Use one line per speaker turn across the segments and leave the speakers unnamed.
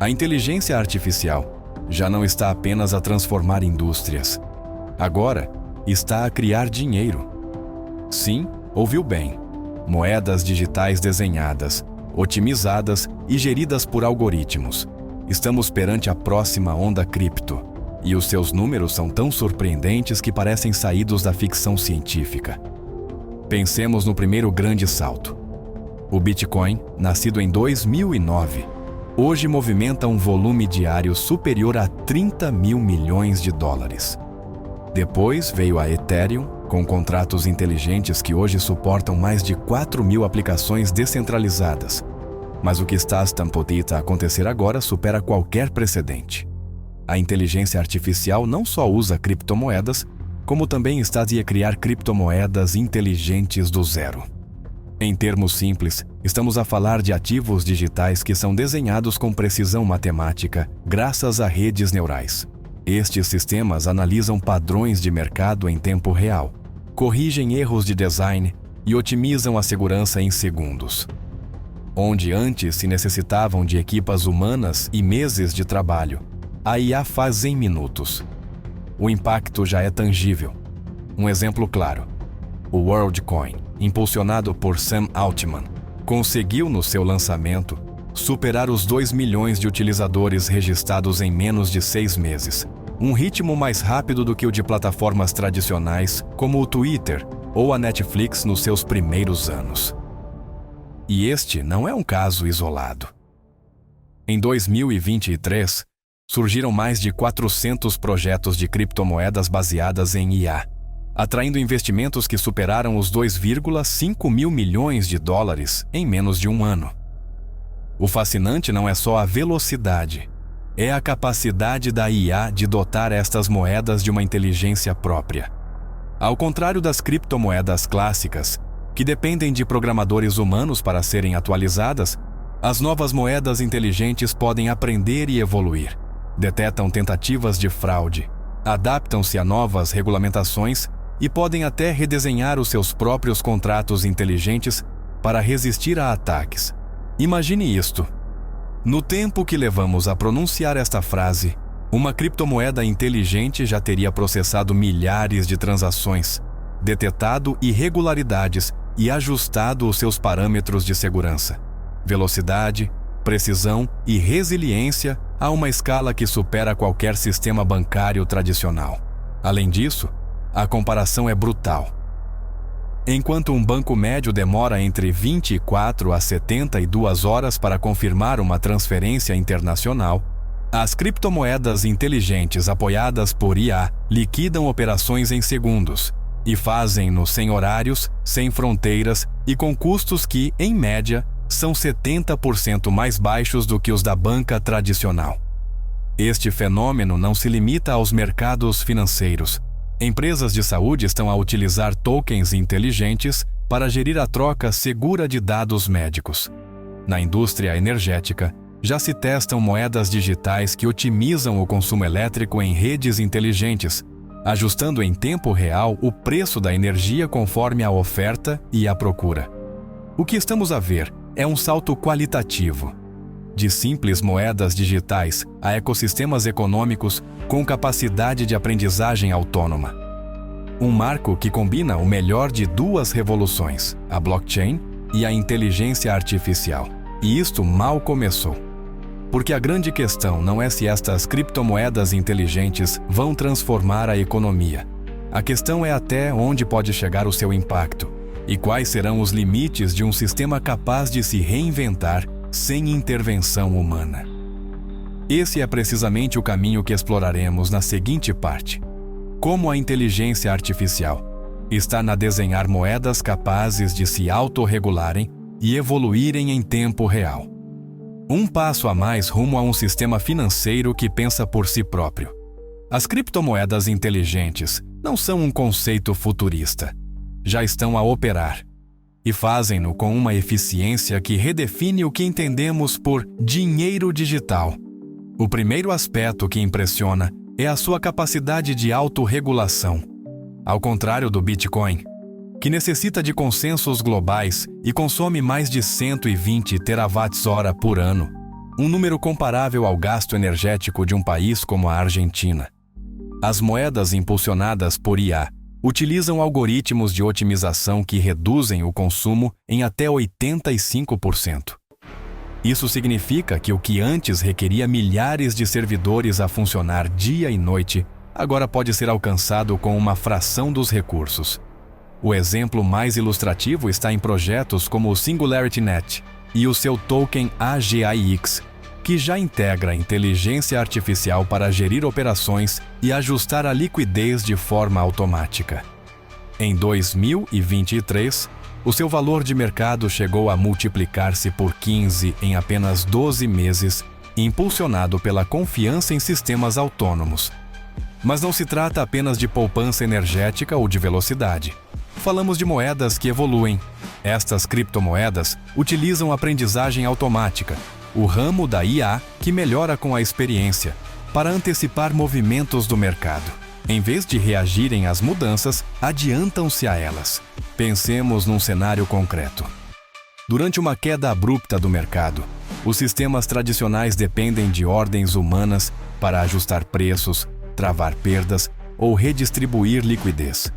A inteligência artificial já não está apenas a transformar indústrias. Agora, está a criar dinheiro. Sim, ouviu bem. Moedas digitais desenhadas, otimizadas e geridas por algoritmos. Estamos perante a próxima onda cripto, e os seus números são tão surpreendentes que parecem saídos da ficção científica. Pensemos no primeiro grande salto. O Bitcoin, nascido em 2009, hoje movimenta um volume diário superior a 30 mil milhões de dólares. Depois veio a Ethereum, com contratos inteligentes que hoje suportam mais de 4 mil aplicações descentralizadas. Mas o que está a acontecer agora supera qualquer precedente. A inteligência artificial não só usa criptomoedas, como também está a criar criptomoedas inteligentes do zero. Em termos simples, estamos a falar de ativos digitais que são desenhados com precisão matemática graças a redes neurais. Estes sistemas analisam padrões de mercado em tempo real, corrigem erros de design e otimizam a segurança em segundos. Onde antes se necessitavam de equipas humanas e meses de trabalho, a IA faz em minutos. O impacto já é tangível. Um exemplo claro: o WorldCoin, impulsionado por Sam Altman, conseguiu no seu lançamento superar os 2 milhões de utilizadores registrados em menos de 6 meses, um ritmo mais rápido do que o de plataformas tradicionais como o Twitter ou a Netflix nos seus primeiros anos. E este não é um caso isolado. Em 2023, surgiram mais de 400 projetos de criptomoedas baseadas em IA, atraindo investimentos que superaram os 2,5 mil milhões de dólares em menos de um ano. O fascinante não é só a velocidade, é a capacidade da IA de dotar estas moedas de uma inteligência própria. Ao contrário das criptomoedas clássicas, que dependem de programadores humanos para serem atualizadas, as novas moedas inteligentes podem aprender e evoluir. Detetam tentativas de fraude, adaptam-se a novas regulamentações e podem até redesenhar os seus próprios contratos inteligentes para resistir a ataques. Imagine isto. No tempo que levamos a pronunciar esta frase, uma criptomoeda inteligente já teria processado milhares de transações, detetado irregularidades e ajustado os seus parâmetros de segurança, velocidade, precisão e resiliência a uma escala que supera qualquer sistema bancário tradicional. Além disso, a comparação é brutal. Enquanto um banco médio demora entre 24 a 72 horas para confirmar uma transferência internacional, as criptomoedas inteligentes apoiadas por IA liquidam operações em segundos e fazem-no sem horários, sem fronteiras e com custos que, em média, são 70% mais baixos do que os da banca tradicional. Este fenômeno não se limita aos mercados financeiros. Empresas de saúde estão a utilizar tokens inteligentes para gerir a troca segura de dados médicos. Na indústria energética, já se testam moedas digitais que otimizam o consumo elétrico em redes inteligentes, ajustando em tempo real o preço da energia conforme a oferta e a procura. O que estamos a ver é um salto qualitativo, de simples moedas digitais a ecossistemas econômicos com capacidade de aprendizagem autônoma. Um marco que combina o melhor de duas revoluções, a blockchain e a inteligência artificial. E isto mal começou. Porque a grande questão não é se estas criptomoedas inteligentes vão transformar a economia. A questão é até onde pode chegar o seu impacto e quais serão os limites de um sistema capaz de se reinventar sem intervenção humana. Esse é precisamente o caminho que exploraremos na seguinte parte. Como a inteligência artificial está na desenhar moedas capazes de se autorregularem e evoluírem em tempo real. Um passo a mais rumo a um sistema financeiro que pensa por si próprio. As criptomoedas inteligentes não são um conceito futurista. Já estão a operar. E fazem-no com uma eficiência que redefine o que entendemos por dinheiro digital. O primeiro aspecto que impressiona é a sua capacidade de autorregulação. Ao contrário do Bitcoin, que necessita de consensos globais e consome mais de 120 terawatts-hora por ano, um número comparável ao gasto energético de um país como a Argentina. As moedas impulsionadas por IA utilizam algoritmos de otimização que reduzem o consumo em até 85%. Isso significa que o que antes requeria milhares de servidores a funcionar dia e noite, agora pode ser alcançado com uma fração dos recursos. O exemplo mais ilustrativo está em projetos como o SingularityNet e o seu token AGIX, que já integra inteligência artificial para gerir operações e ajustar a liquidez de forma automática. Em 2023, o seu valor de mercado chegou a multiplicar-se por 15 em apenas 12 meses, impulsionado pela confiança em sistemas autônomos. Mas não se trata apenas de poupança energética ou de velocidade. Falamos de moedas que evoluem. Estas criptomoedas utilizam aprendizagem automática, o ramo da IA que melhora com a experiência, para antecipar movimentos do mercado. Em vez de reagirem às mudanças, adiantam-se a elas. Pensemos num cenário concreto. Durante uma queda abrupta do mercado, os sistemas tradicionais dependem de ordens humanas para ajustar preços, travar perdas ou redistribuir liquidez.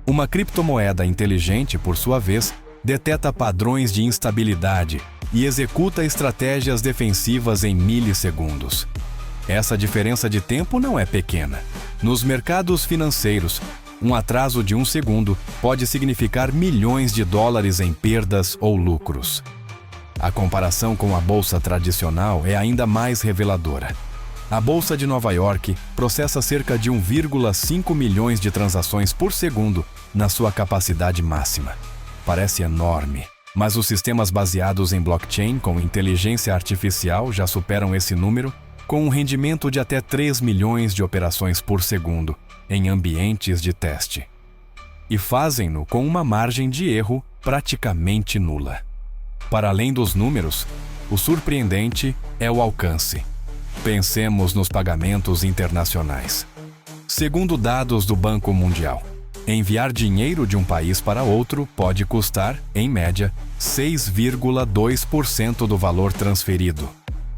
Uma criptomoeda inteligente, por sua vez, deteta padrões de instabilidade e executa estratégias defensivas em milissegundos. Essa diferença de tempo não é pequena. Nos mercados financeiros, um atraso de 1 segundo pode significar milhões de dólares em perdas ou lucros. A comparação com a bolsa tradicional é ainda mais reveladora. A Bolsa de Nova York processa cerca de 1,5 milhões de transações por segundo na sua capacidade máxima. Parece enorme, mas os sistemas baseados em blockchain com inteligência artificial já superam esse número, com um rendimento de até 3 milhões de operações por segundo em ambientes de teste. E fazem-no com uma margem de erro praticamente nula. Para além dos números, o surpreendente é o alcance. Pensemos nos pagamentos internacionais. Segundo dados do Banco Mundial, enviar dinheiro de um país para outro pode custar, em média, 6,2% do valor transferido.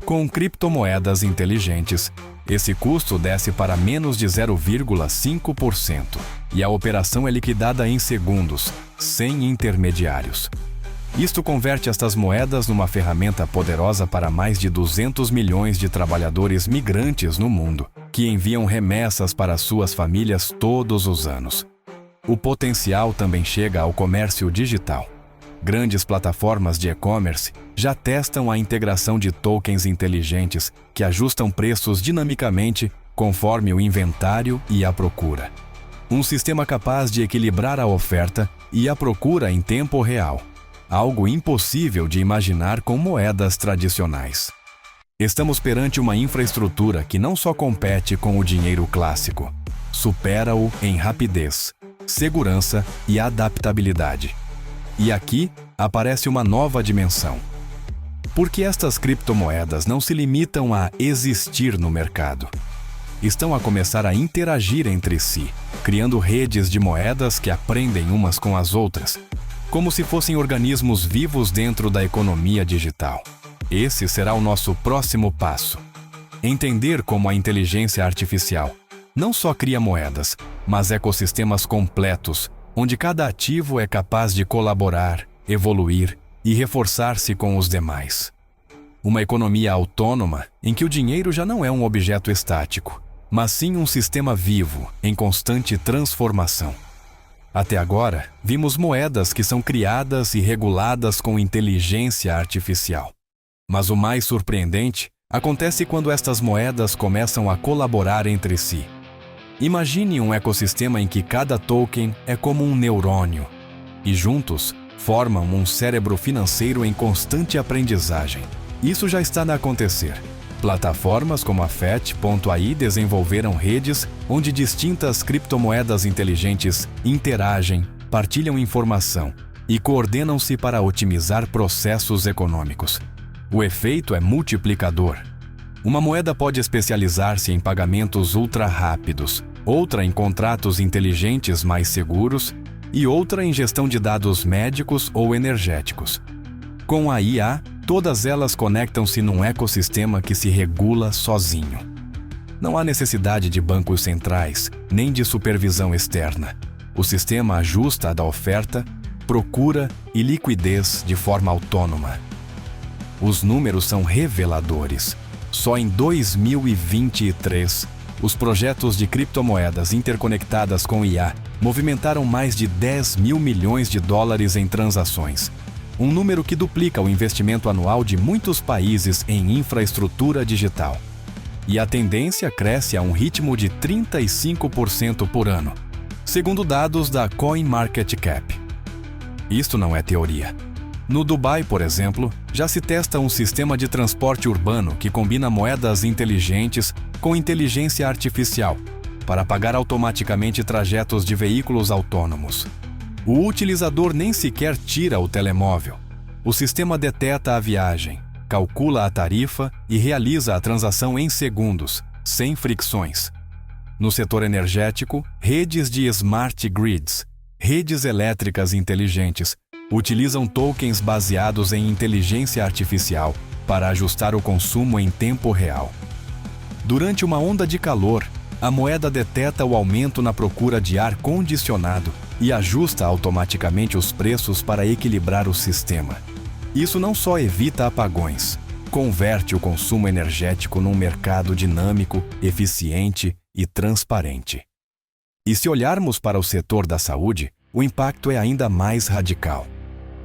Com criptomoedas inteligentes, esse custo desce para menos de 0,5% e a operação é liquidada em segundos, sem intermediários. Isto converte estas moedas numa ferramenta poderosa para mais de 200 milhões de trabalhadores migrantes no mundo, que enviam remessas para suas famílias todos os anos. O potencial também chega ao comércio digital. Grandes plataformas de e-commerce já testam a integração de tokens inteligentes que ajustam preços dinamicamente conforme o inventário e a procura. Um sistema capaz de equilibrar a oferta e a procura em tempo real. Algo impossível de imaginar com moedas tradicionais. Estamos perante uma infraestrutura que não só compete com o dinheiro clássico, supera-o em rapidez, segurança e adaptabilidade. E aqui aparece uma nova dimensão. Porque estas criptomoedas não se limitam a existir no mercado. Estão a começar a interagir entre si, criando redes de moedas que aprendem umas com as outras, como se fossem organismos vivos dentro da economia digital. Esse será o nosso próximo passo. Entender como a inteligência artificial não só cria moedas, mas ecossistemas completos, onde cada ativo é capaz de colaborar, evoluir e reforçar-se com os demais. Uma economia autônoma em que o dinheiro já não é um objeto estático, mas sim um sistema vivo, em constante transformação. Até agora, vimos moedas que são criadas e reguladas com inteligência artificial. Mas o mais surpreendente acontece quando estas moedas começam a colaborar entre si. Imagine um ecossistema em que cada token é como um neurônio, e juntos formam um cérebro financeiro em constante aprendizagem. Isso já está a acontecer. Plataformas como a FET.ai desenvolveram redes onde distintas criptomoedas inteligentes interagem, partilham informação e coordenam-se para otimizar processos econômicos. O efeito é multiplicador. Uma moeda pode especializar-se em pagamentos ultra-rápidos, outra em contratos inteligentes mais seguros e outra em gestão de dados médicos ou energéticos. Com a IA, Todas elas conectam-se num ecossistema que se regula sozinho. Não há necessidade de bancos centrais, nem de supervisão externa. O sistema ajusta a oferta, procura e liquidez de forma autônoma. Os números são reveladores. Só em 2023, os projetos de criptomoedas interconectadas com IA movimentaram mais de 10 mil milhões de dólares em transações, um número que duplica o investimento anual de muitos países em infraestrutura digital. E a tendência cresce a um ritmo de 35% por ano, segundo dados da CoinMarketCap. Isto não é teoria. No Dubai, por exemplo, já se testa um sistema de transporte urbano que combina moedas inteligentes com inteligência artificial para pagar automaticamente trajetos de veículos autônomos. O utilizador nem sequer tira o telemóvel. O sistema deteta a viagem, calcula a tarifa e realiza a transação em segundos, sem fricções. No setor energético, redes de smart grids, redes elétricas inteligentes, utilizam tokens baseados em inteligência artificial para ajustar o consumo em tempo real. Durante uma onda de calor, a moeda deteta o aumento na procura de ar condicionado e ajusta automaticamente os preços para equilibrar o sistema. Isso não só evita apagões, converte o consumo energético num mercado dinâmico, eficiente e transparente. E se olharmos para o setor da saúde, o impacto é ainda mais radical.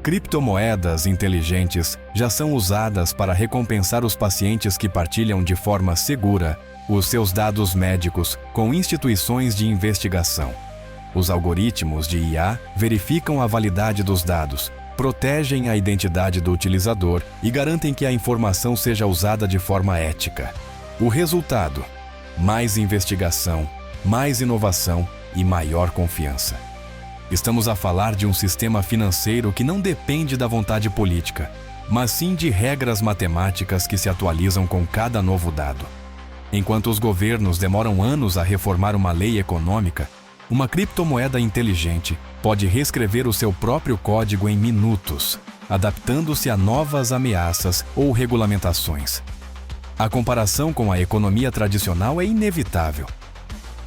Criptomoedas inteligentes já são usadas para recompensar os pacientes que partilham de forma segura os seus dados médicos com instituições de investigação. Os algoritmos de IA verificam a validade dos dados, protegem a identidade do utilizador e garantem que a informação seja usada de forma ética. O resultado: mais investigação, mais inovação e maior confiança. Estamos a falar de um sistema financeiro que não depende da vontade política, mas sim de regras matemáticas que se atualizam com cada novo dado. Enquanto os governos demoram anos a reformar uma lei econômica, uma criptomoeda inteligente pode reescrever o seu próprio código em minutos, adaptando-se a novas ameaças ou regulamentações. A comparação com a economia tradicional é inevitável.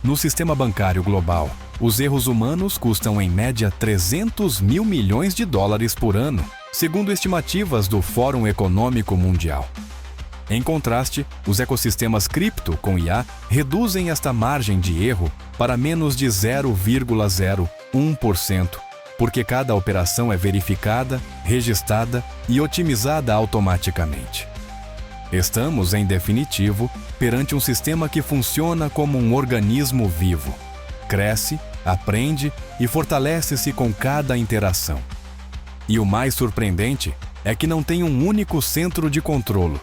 No sistema bancário global, os erros humanos custam em média 300 mil milhões de dólares por ano, segundo estimativas do Fórum Econômico Mundial. Em contraste, os ecossistemas cripto com IA reduzem esta margem de erro para menos de 0,01%, porque cada operação é verificada, registrada e otimizada automaticamente. Estamos, em definitivo, perante um sistema que funciona como um organismo vivo. Cresce, aprende e fortalece-se com cada interação. E o mais surpreendente é que não tem um único centro de controle.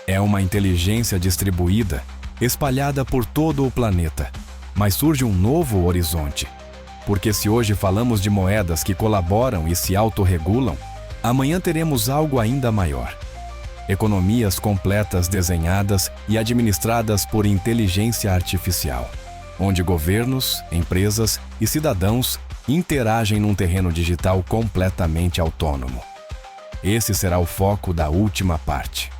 É uma inteligência distribuída, espalhada por todo o planeta. Mas surge um novo horizonte. Porque se hoje falamos de moedas que colaboram e se autorregulam, amanhã teremos algo ainda maior. Economias completas desenhadas e administradas por inteligência artificial, onde governos, empresas e cidadãos interagem num terreno digital completamente autônomo. Esse será o foco da última parte.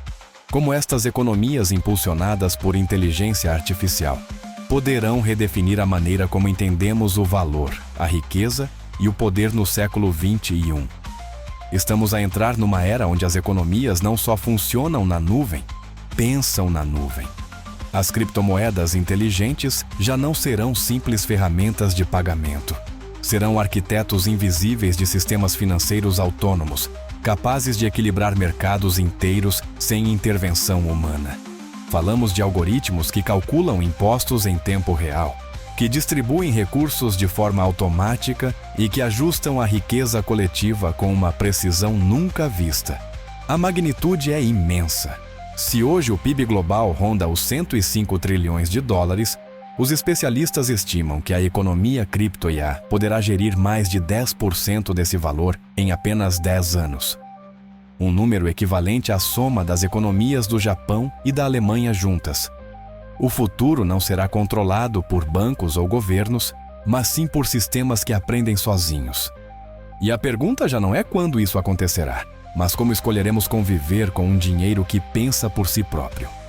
Como estas economias impulsionadas por inteligência artificial poderão redefinir a maneira como entendemos o valor, a riqueza e o poder no século XXI. Estamos a entrar numa era onde as economias não só funcionam na nuvem, pensam na nuvem. As criptomoedas inteligentes já não serão simples ferramentas de pagamento. Serão arquitetos invisíveis de sistemas financeiros autônomos, capazes de equilibrar mercados inteiros sem intervenção humana. Falamos de algoritmos que calculam impostos em tempo real, que distribuem recursos de forma automática e que ajustam a riqueza coletiva com uma precisão nunca vista. A magnitude é imensa. Se hoje o PIB global ronda os 105 trilhões de dólares, os especialistas estimam que a economia cripto-IA poderá gerir mais de 10% desse valor em apenas 10 anos. Um número equivalente à soma das economias do Japão e da Alemanha juntas. O futuro não será controlado por bancos ou governos, mas sim por sistemas que aprendem sozinhos. E a pergunta já não é quando isso acontecerá, mas como escolheremos conviver com um dinheiro que pensa por si próprio.